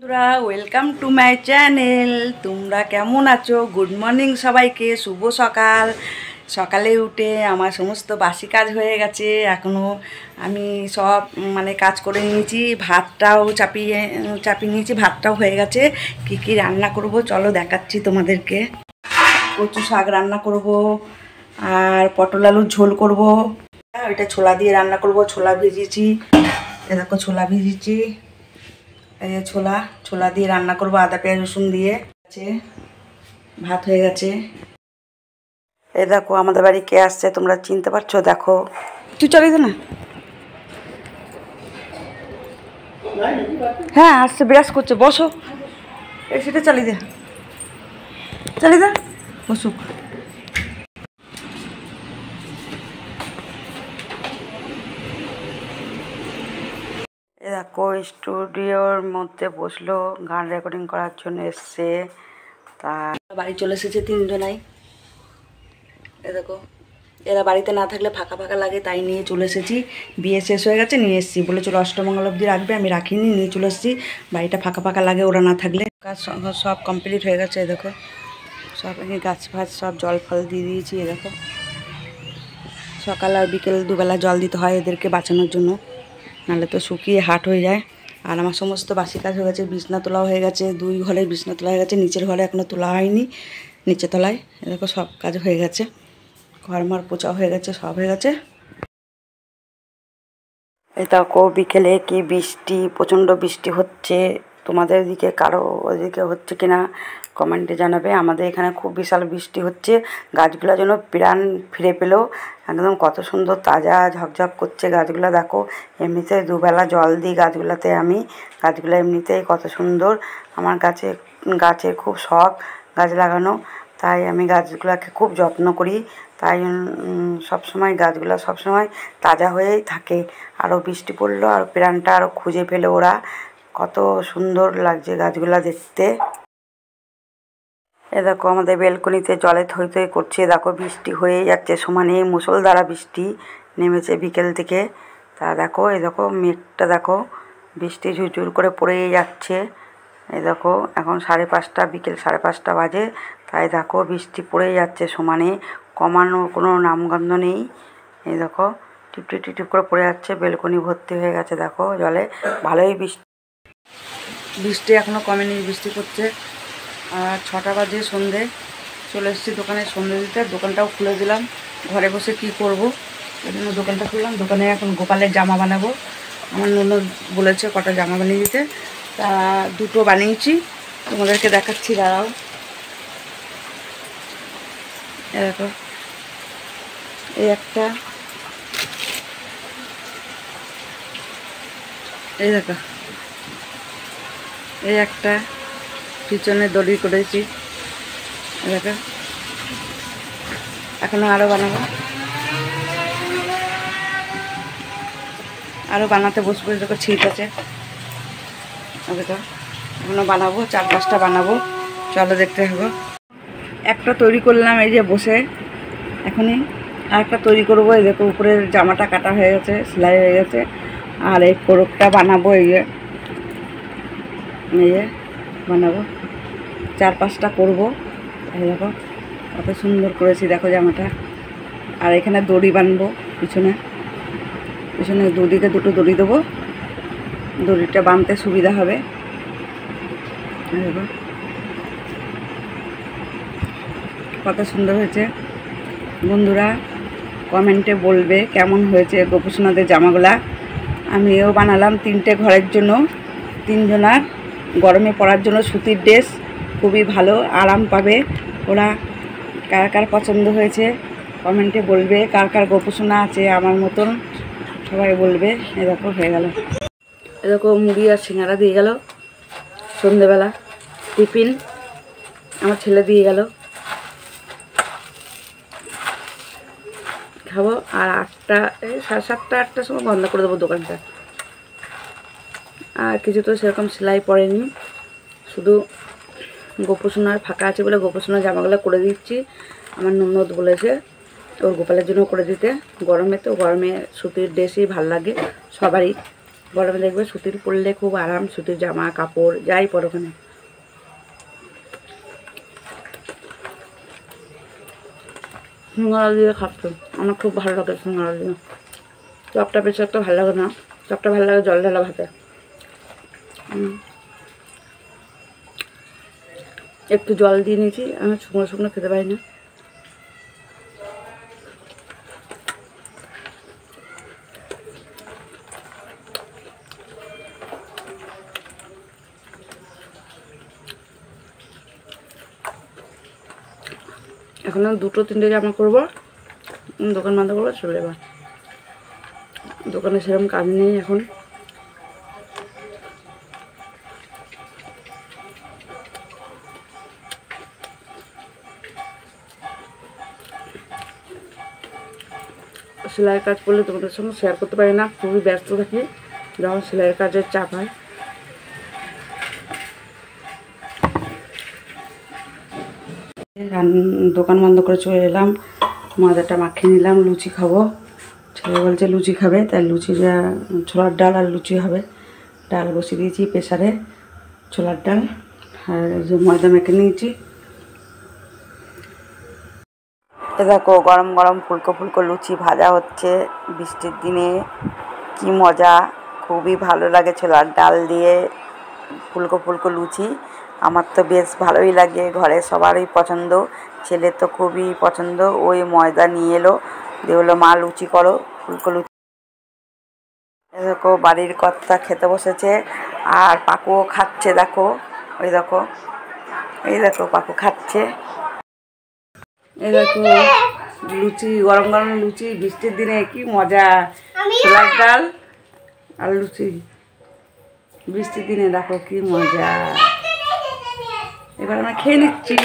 বন্ধুরা welcome to my channel. তোমরা কেমন আছো? গুড মর্নিং সবাইকে, শুভ সকাল। সকালে উঠে আমার সমস্ত বাসি কাজ হয়ে গেছে। এখনও আমি সব কাজ করে নিয়েছি। ভাতটাও চাপিয়ে নিয়েছি, ভাতটাও হয়ে গেছে। কি কি রান্না করব চলো দেখাচ্ছি তোমাদেরকে। কচু শাক রান্না করব আর পটল আলুর ঝোল করব। ওইটা ছোলা দিয়ে রান্না করব। ছোলা ভিজিয়েছি, এ দেখো ছোলা ভিজিয়েছি। এই যে ছোলা দিয়ে রান্না করবো আদা পেঁয়াজ রসুন দিয়ে। ভাত হয়ে গেছে। এই দেখো আমাদের বাড়ি কে আসছে তোমরা চিনতে পারছো? দেখো, তুই চলে দে না। হ্যাঁ আসছে, বিরাজ করছে। বসো, সেটা চালিয়ে দে বসুক। দেখো স্টুডিওর মধ্যে বসলো, গান রেকর্ডিং করার জন্য এসছে। তা বাড়ি চলে এসেছে তিনজনাই। দেখো এরা বাড়িতে না থাকলে ফাঁকা ফাঁকা লাগে, তাই নিয়ে চলে এসেছি। বিয়ে শেষ হয়ে গেছে, নিয়ে এসেছি। বলেছিল অষ্টমঙ্গল অবধি রাখবে, আমি রাখিনি, নিয়ে চলে এসেছি। বাড়িটা ফাঁকা ফাঁকা লাগে ওরা না থাকলে। কাজ সব কমপ্লিট হয়ে গেছে। দেখো সব গাছ ফাছ সব জল ফল দিয়ে দিয়েছি। দেখো সকাল আর বিকেল দুবেলা জল দিতে হয় এদেরকে বাঁচানোর জন্য, নাহলে তো শুকিয়ে হাট হয়ে যায়। আর আমার সমস্ত বাসি কাজ হয়ে গেছে। বিছনা তোলাও হয়ে গেছে, 2 ঘরে বিছনা তোলা হয়ে গেছে। নিচের ঘরে এখনও তোলা হয়নি, নিচে তলায়। দেখো সব কাজ হয়ে গেছে। ঘরমার পোছা হয়ে গেছে, সব হয়ে গেছে। এই দেখো বিকেলে কি বৃষ্টি, প্রচণ্ড বৃষ্টি হচ্ছে। তোমাদের দিকে কারো ওদিকে হচ্ছে কিনা কমেন্টে জানাবে। আমাদের এখানে খুব বিশাল বৃষ্টি হচ্ছে। গাছগুলো যেন প্রাণ ফিরে পেলো। একদম কত সুন্দর তাজা ঝকঝক করছে গাছগুলো। দেখো এমনিতে দুবেলা জল দিই গাছগুলোতে আমি। গাছগুলো এমনিতেই কত সুন্দর। আমার গাছের খুব শখ গাছ লাগানো, তাই আমি গাছগুলোকে খুব যত্ন করি। তাই সবসময় গাছগুলো সবসময় তাজা হয়েই থাকে। আরও বৃষ্টি পড়লো আর প্রাণটা আরও খুঁজে পেলো ওরা। কত সুন্দর লাগছে গাছগুলো দেখতে। এ দেখো আমাদের বেলকনিতে জলে থই থই করছে। দেখো বৃষ্টি হয়েই যাচ্ছে সমানে, মুষলধারা বৃষ্টি নেমেছে বিকেল থেকে। তা দেখো এই দেখো মেঘটা দেখো, বৃষ্টি ঝুরঝুর করে পড়েই যাচ্ছে। এই দেখো এখন 5:30, বিকেল 5:30 বাজে। তাই দেখো বৃষ্টি পড়েই যাচ্ছে সমানে, কমানোর কোনো নামগন্ধ নেই। এই দেখো টিপটিপ টিপটিপ করে পড়ে যাচ্ছে। বেলকনি ভর্তি হয়ে গেছে দেখো জলে। ভালোই বৃষ্টি এখনও কমেনি, বৃষ্টি পড়ছে। আর 6টা বাজে, সন্ধে। চলে এসেছি দোকানে সন্ধে দিতে। দোকানটাও খুলে দিলাম। ঘরে বসে কি করব, এই জন্য দোকানটা খুললাম। দোকানে এখন গোপালের জামা বানাবো। আমার ননদ বলেছে কটা জামা বানিয়ে দিতে, তা 2টো বানিয়েছি। তোমাদেরকে দেখাচ্ছি, দাঁড়াও। দেখো এই একটা, এই দেখো এই একটা পিছনে দড়ি করেছি। দেখো এখনো আরও বানাবো, আরও বানাতে বসবো। দেখো ছিট আছে। দেখো এখনো বানাবো, 4-5টা বানাবো। চলো দেখতে থাকো। একটা তৈরি করলাম এই যে বসে, এখনই আর একটা তৈরি করবো। এই দেখো উপরের জামাটা কাটা হয়ে গেছে, সেলাই হয়ে গেছে। আর এই কোরকটা বানাবো। এই যে বানাবো, 4-5টা করবো। এই দেখো কত সুন্দর করেছি দেখো জামাটা। আর এখানে দড়ি বানবো, পিছনে দুদিকে 2টো দড়ি দেবো। দড়িটা বানতে সুবিধা হবে। দেখো কত সুন্দর হয়েছে। বন্ধুরা কমেন্টে বলবে কেমন হয়েছে গোপুসোনাদের জামাগুলা। আমিও বানালাম 3টে ঘরের জন্য, 3জনার গরমে পরার জন্য সুতির ড্রেস। খুবই ভালো, আরাম পাবে ওরা। কার কার পছন্দ হয়েছে কমেন্টে বলবে। কার কার গোপুসোনা আছে আমার মতন সবাই বলবে। এ দেখো হয়ে গেল। এ দেখো মুড়ি আর সিঙ্গারা দিয়ে গেল সন্ধেবেলা টিফিন। আমার ছেলে দিয়ে গেল, খাবো। আর 8টা, 7:30 8টার সময় বন্ধ করে দেবো দোকানটা। আর কিছু তো সেরকম সেলাই পড়েনি, শুধু গোপুসোনার ফাঁকা আছে বলে গোপুসোনার জামাগুলো করে দিচ্ছি। আমার ননদ বলেছে ওর গোপালের জন্য করে দিতে। গরমে তো, গরমে সুতির ড্রেসই ভাল লাগে সবারই। গরমে দেখবে সুতির পরলে খুব আরাম, সুতির জামা কাপড় যাই পরো ওখানে। সিঙ্গারা দিয়ে খাচ্ছ, আমার খুব ভালো লাগে সিঙ্গারা দিয়ে। চপটা বেশি একটা ভালো লাগে না, চপটা ভালো লাগে জল ঢালা ভাতে। একটু জল দিয়ে নিয়েছি, আমি শুকনো শুকনো খেতে পারি না। এখন 2-3টে জামা করবো, দোকান বন্ধ করবো, চলে যাবো। দোকানে সেরকম কাজ নেই এখন। সেলাইয়ের কাজ করলে তোমাদের সঙ্গে শেয়ার করতে পারি না, খুবই ব্যস্ত থাকি যখন সেলাইয়ের কাজের চাপ হয়। দোকান বন্ধ করে চলে এলাম, ময়দাটা মাখিয়ে নিলাম, লুচি খাবো। ছেলে বলছে লুচি খাবে, তাই লুচি ছোলার ডাল আর লুচি হবে। ডাল বসিয়ে দিয়েছি প্রেসারে, ছোলার ডাল আর যে ময়দা মেখে নিয়েছি। দেখো গরম গরম ফুলকো ফুলকো লুচি ভাজা হচ্ছে বৃষ্টির দিনে, কি মজা, খুবই ভালো লাগে ছোলার ডাল দিয়ে ফুলকো ফুলকো লুচি। আমার তো বেশ ভালোই লাগে, ঘরে সবারই পছন্দ, ছেলের তো খুবই পছন্দ। ওই ময়দা নিয়ে এলো, দিয়ে বললো মা লুচি করো, ফুলকো লুচি। দেখো বাড়ির কর্তা খেতে বসেছে, আর পাকুও খাচ্ছে। দেখো ওই দেখো, এই দেখো পাকু খাচ্ছে। এই দেখো লুচি, গরম গরম লুচি, বৃষ্টির দিনে কি মজা, ছোলার ডাল আর লুচি বৃষ্টির দিনে, দেখো কি মজা। এবার আমরা খেয়ে নিচ্ছি।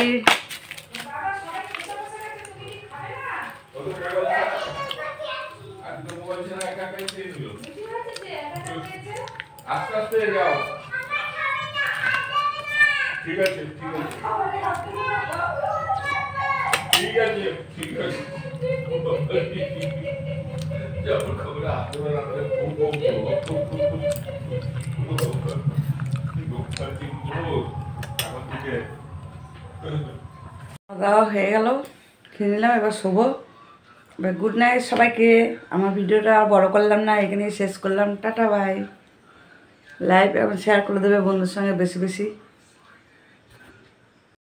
ঠিক আছে ঠিক আছে ঠিক আছে খাওয়া হয়ে গেল, খেয়ে নিলাম, এবার শোবো। এবার গুড নাইট সবাইকে। আমার ভিডিওটা আর বড় করলাম না, এখানেই শেষ করলাম। Tata bye. লাইভ এবং শেয়ার করে দেবে বন্ধুর সঙ্গে বেশি বেশি।